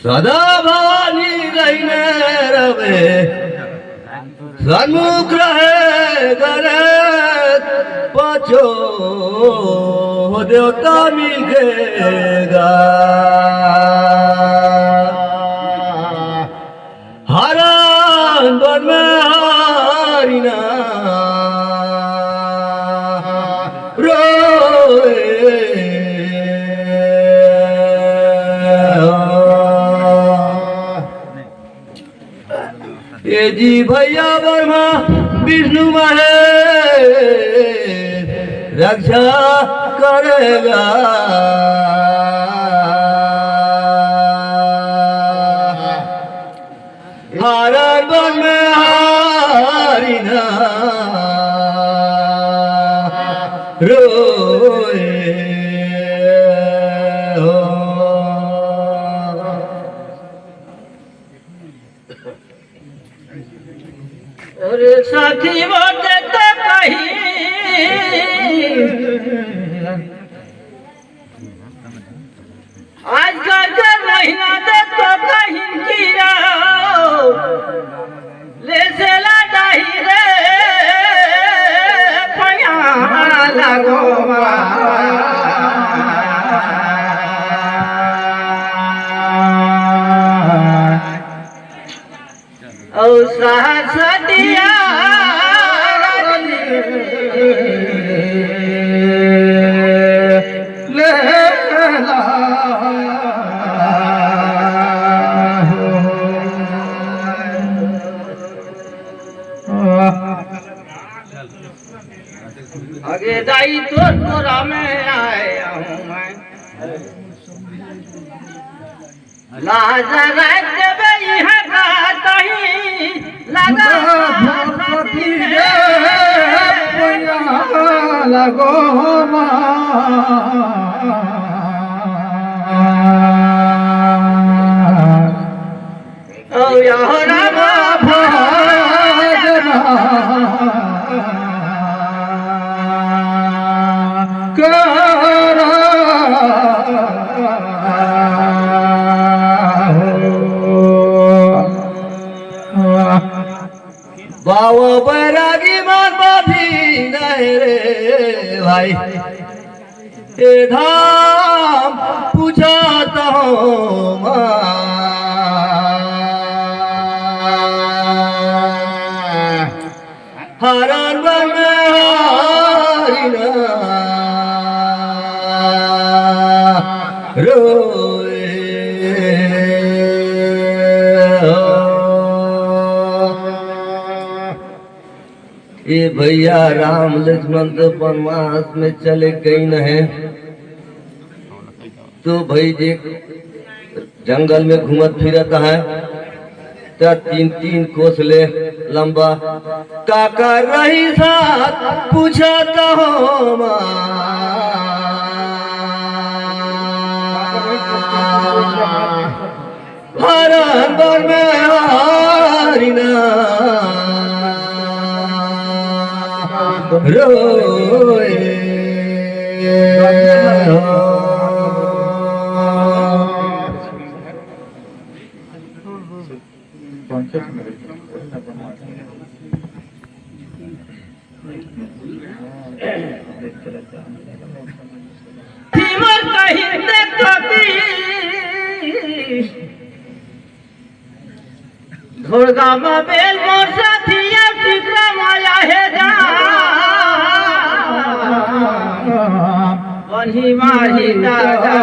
सदा भवानी रहीने रवे सन्मुख रहे गरे पाछो देवता मिलेगा हरण वन में हारिना ये जी भैया वर्मा विष्णु महेश रक्षा करेगा हरण वन में हारिना रोए अरे साथी बात तो कही आज का महीना दे तो कहीं किया ले से लाडाही रे पया लगो ओ सहसदिया आगे दाई तो तोरा में आया हूँ मैं लाज रख दे यहाँ का तही लगा लगो ओ यहाँ बाबा बैरागी मान बाधी नहीं रे भाई ये धाम पूछाता हूँ हरण वन में हारिना रोए ये भैया राम लक्ष्मण तो वनवास में चले गई न है तो भाई जे जंगल में घूमत फिरत है तो 3-3 कोस ले लंबा काका रही साथ पूछाता हो हरण वन में हारिना रोए घोड़गा में बेल मोर साथिया टिकरा माया है जा वही माही दादा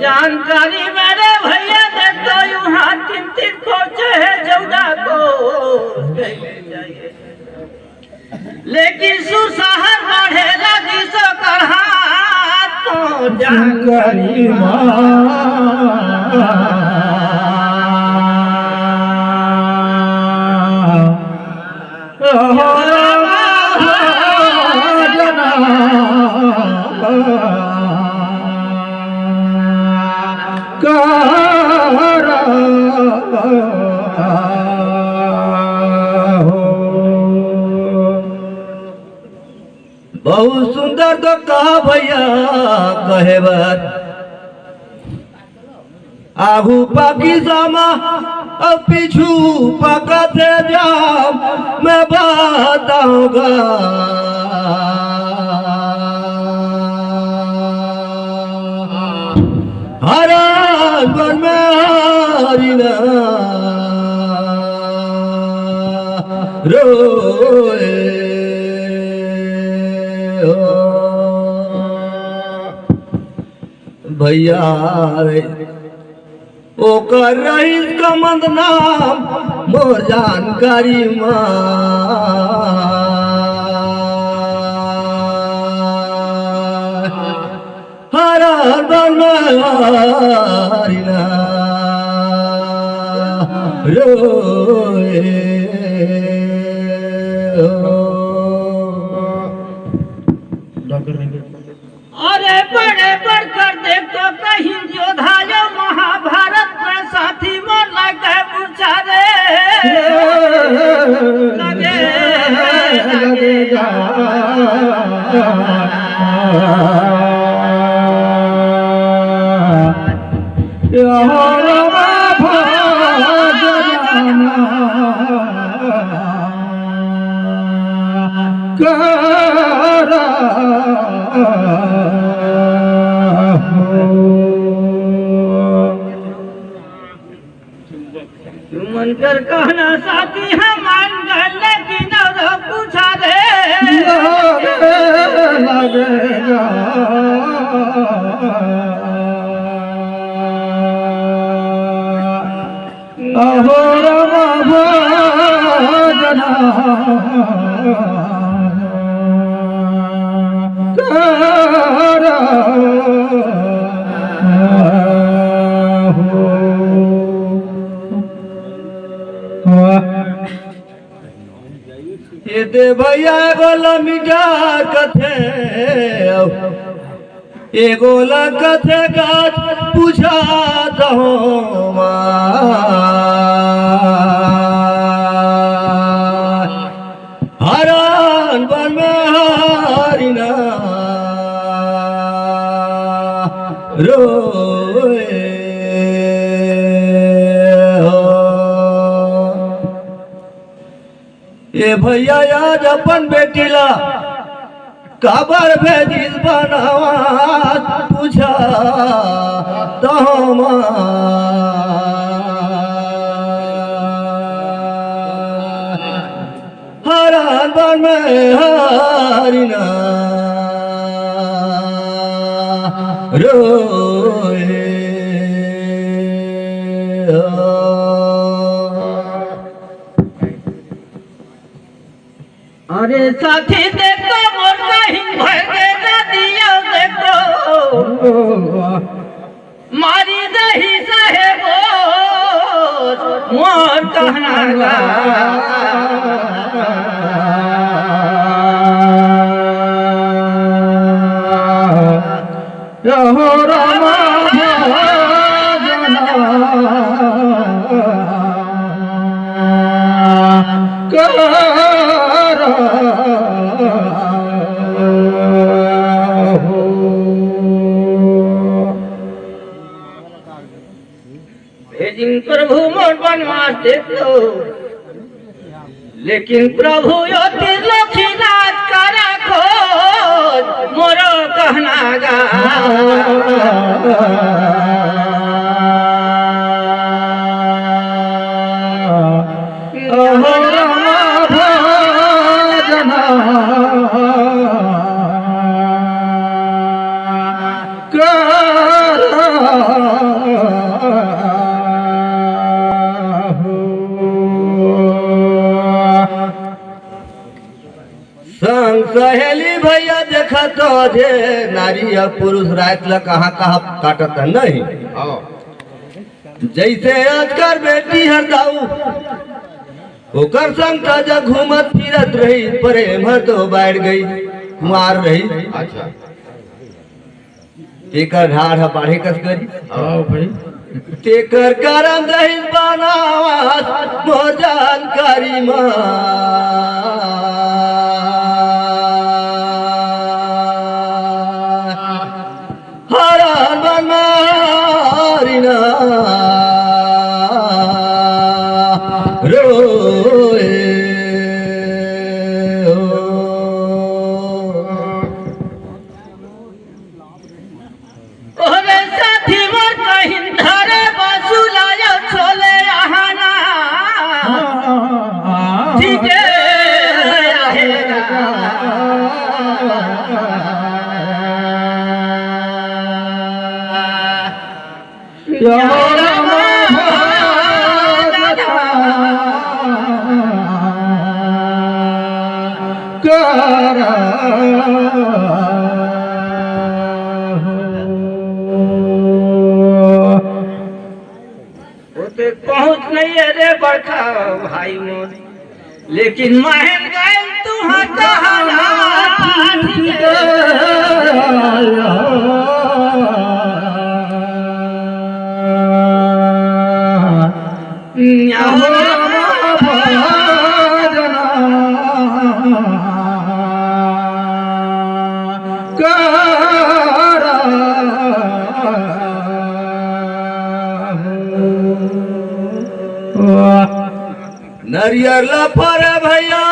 जानकारी मेरे भैया देखो यहाँ 3-3 कोचे है जौदा को लेकिन सुसहर बढ़े लगी सो कढ़ा तो जानकारी बहुत सुंदर तो कहा भैया कहे बात आगू पाकी सामा अब पीछू पका थे जाम मैं बताऊंगा हरान बन में हरिना रोए भैया ओ कर रही कमंद नाम मोर जानकारी हरा बनना रोए अरे बड़े बढ़कर देखो कहीं योद्धा जो महाभारत में साथी मोर लगे पूछा रे लगे लगे मन कर कहना साथी हम मान गए लेकिन और पूछा रे लगेगा अहो बाबा जना ये दे भैया गोला मिटा कथे ये गोला कथे गाज पूछा दो हरान बन में हरिना रोए ये भैया आज अपन बेटीला काबर भेजिस बनावा पूछा तो हरान बन में हरिना रोए अरे साथी देखो मोर कहीं भर के नदिया देखो मारी दही साहेबो मोर कहना गा रहो रामा प्रभु मोर बनवास देखो लेकिन प्रभु यो त्रिलोकीनाथ का राखो मोरो कहना गा सहेली भैया देखा तो जे नारी और पुरुष रात ला कहाँ कहाँ काटत है नहीं जैसे आजकल बेटी हर दाऊ ओकर संग ताजा घूमत फिरत रही प्रेम तो बैठ गई कुमार रही अच्छा एक ढाढ़ पाढ़े कस करी भाई तेकर गरम रही बनावत मोर जानकारी हरान बनमारिना रोए ओरे साथी मोर कहिन धरे बसुलायो छोले आहाना ठीके ओते पहुंच नहीं है रे बड़का भाई मोर लेकिन महल गए तू कहाना नरियर लफर भैया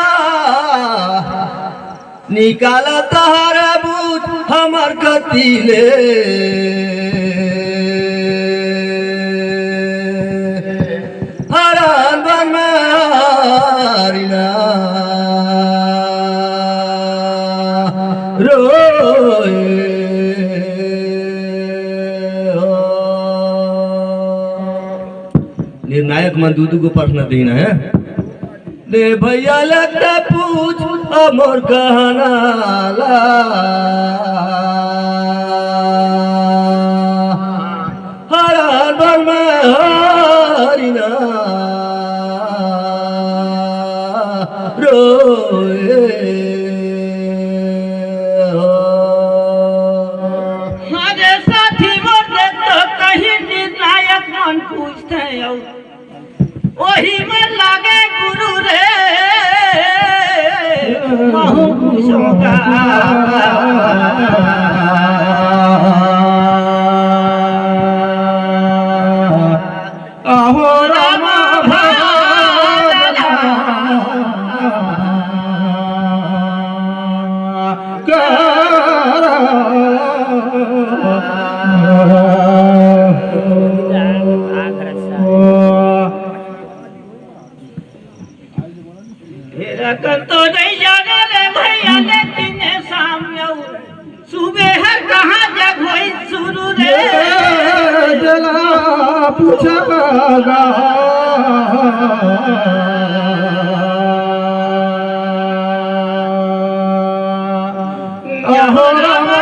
निकाला तहारा बूझ हमर कतीले हरान बनमारिना रोए निर्णायक मन दूधू को प्रश्न देना है ने भैया लगता पूछ अमर कहना ला हरान बनमारिना रोए हमारे साथी मोर तो कहीं निर्णायक मन पूछते हो वही में लागे गुरु रे महू पूछोगा अहो रामा तो नहीं जाने रे भैया लेकिन शाम सुबह हर कहाँ जग हुई शुरू रे जला पूछागा अहो रामा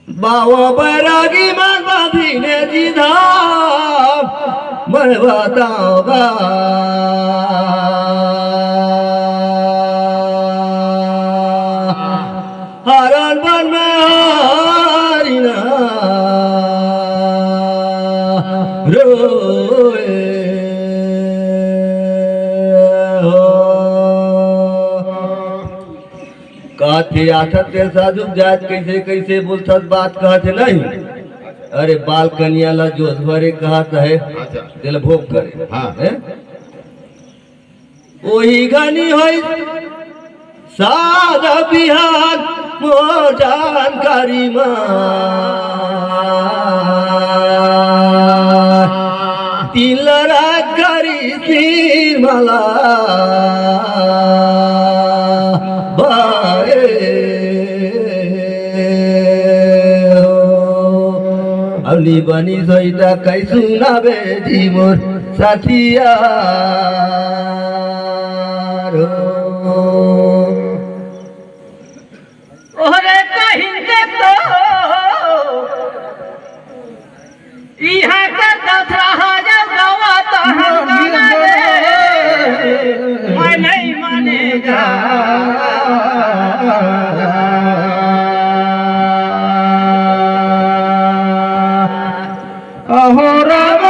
बावा बैरागी मन बाधी ने जीधा मैं बताऊंगा हरण बन में हारिना रोए कहते आठत तेरे साधु जात कैसे कैसे बोलता बात कहते नहीं अरे बाल कन्या ला जो भरे कहत है दिल भोग करे हैं? वही घनी होई सादा बिहार मोर जानकारी तीन लड़ा करी तीर माला अली बनी सईता कई सुनाबे जी मोर साथिया ओरे कहीं के तो यहाँ का दसरा जब गवा तो हम गाना रे मैं नहीं मानेगा अहो राम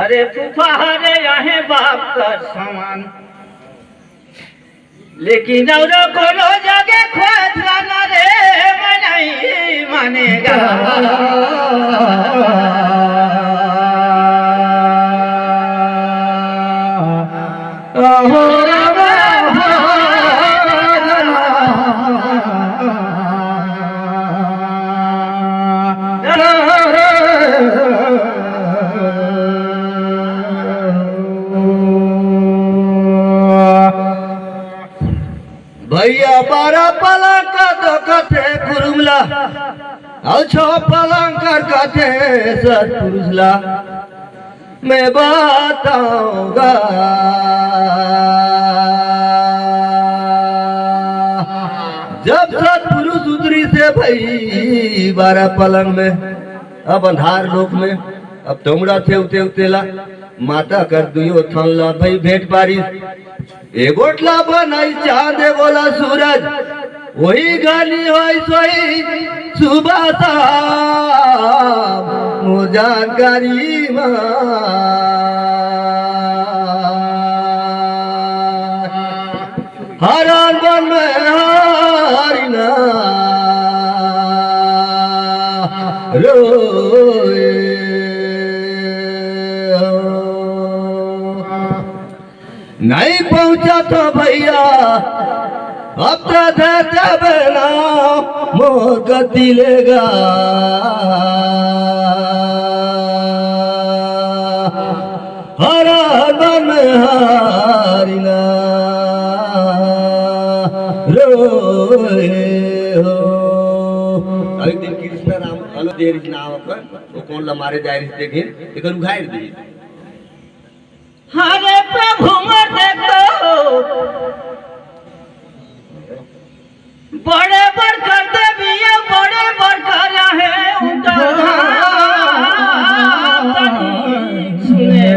अरे फुफारे यहाँ बाप का सामान लेकिन और कोनो जगह खोज लाना रे मैं नहीं मानेगा अहो राम भैया बारा पलंग का दो कथे कुरुमला और छो पलंग कर कथे सतपुरुषला मैं बताऊंगा जब सतपुरुष उतरी से भाई बारा पलंग में अब अंधार लोक में अब तुमरा थे उते उतेला माता कर दुयो थनला भाई भेंट बारिश एगोटला बनाई चांद एगोला सूरज वही गानी होई सोई सुबह शाम मो जानकारी हरण बन में हरिना रोए नहीं पहुंचा तो भैया अब जब ना मोर गति लेगा हरा मन हारिना रोए हो। एक दिन कृष्ण राम अलो देर नाव पर वो कौन ला मारे जाए देखे लेकिन उघाड़ दिए हरे प्रभु मर देखो बड़े बढ़कर देविया बड़े बढ़कर है उनका सुने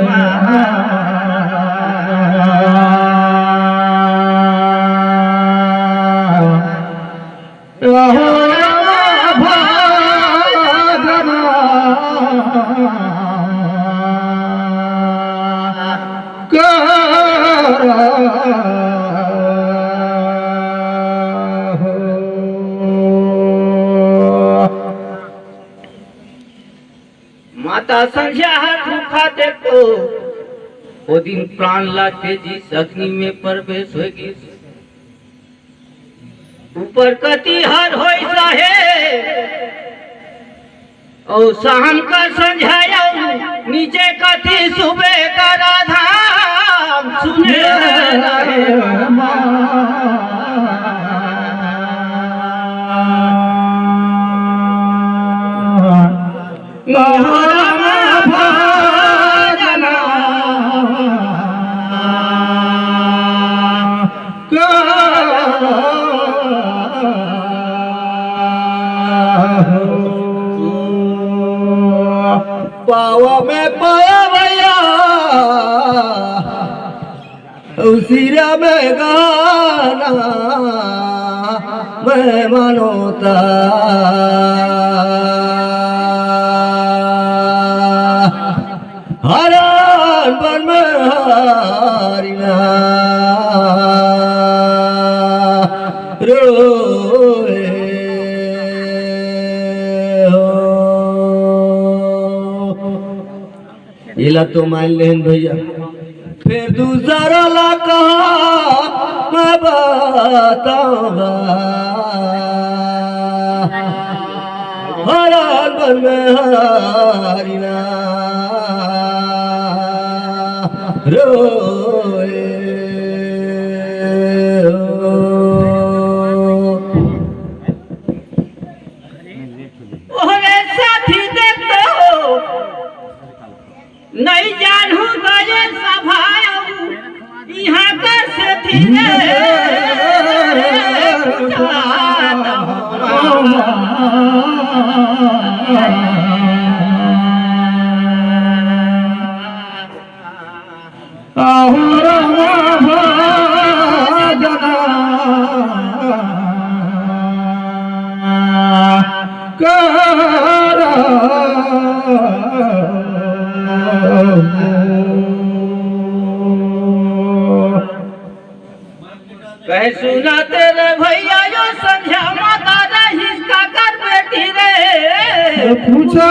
माता संध्या हाथ उठाते तो वो दिन प्राण लाते जी अग्नि में प्रवेश होगी ऊपर कति हर हो रहे और शाम का संध्या नीचे कति सुबह का राधाम सुने पावा में पाया भैया उसीरा में गाना मैं मनोता हरण बन में हारिना रोए इला तो मान लेन भैया फिर दूसरा ला कहा मैं बताऊंगा हरण बन में हारिना रोए ओरे नहीं जानू गए सभाया यहाँ कर से थी कहे सुना तेरे भैया जो संध्या माता रही का कर बेटी रे पूछा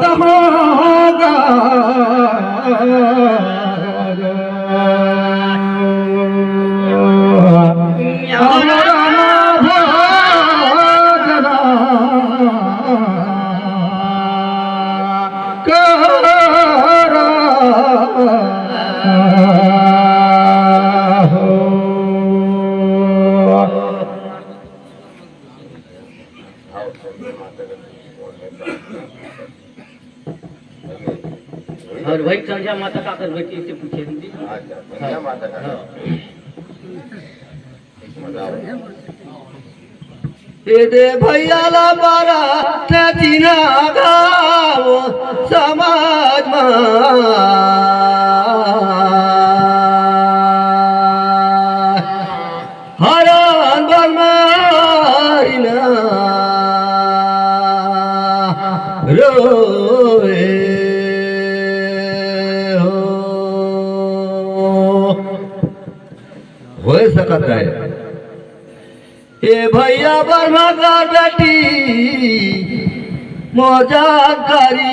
तो होगा और भाई संध्या माता का कर बेटी से पूछे दे भैया ला बारा तीना गाव समाज हरण बरमारिना रोए हो सकता है ये भैया बर्मा का बेटी मौजा करी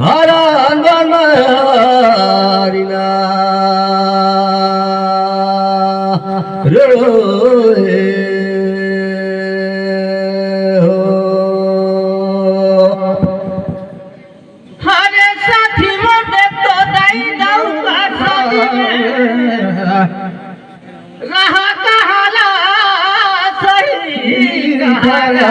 हरण बर्मारिना रोए रहा कहाला सही कहाला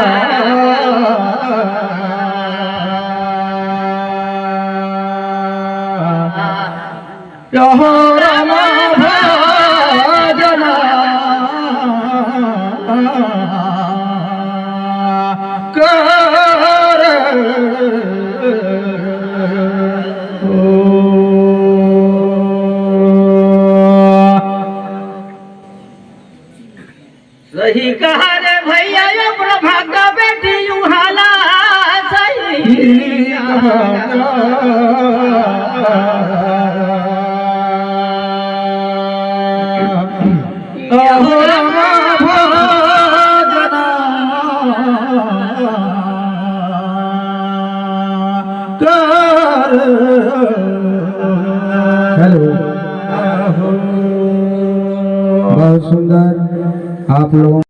रमा भजना कर सही कहा रे भैया यो ब्रह्मा का बेटी यूहाला सही हेलो, बहुत सुंदर आप लोगों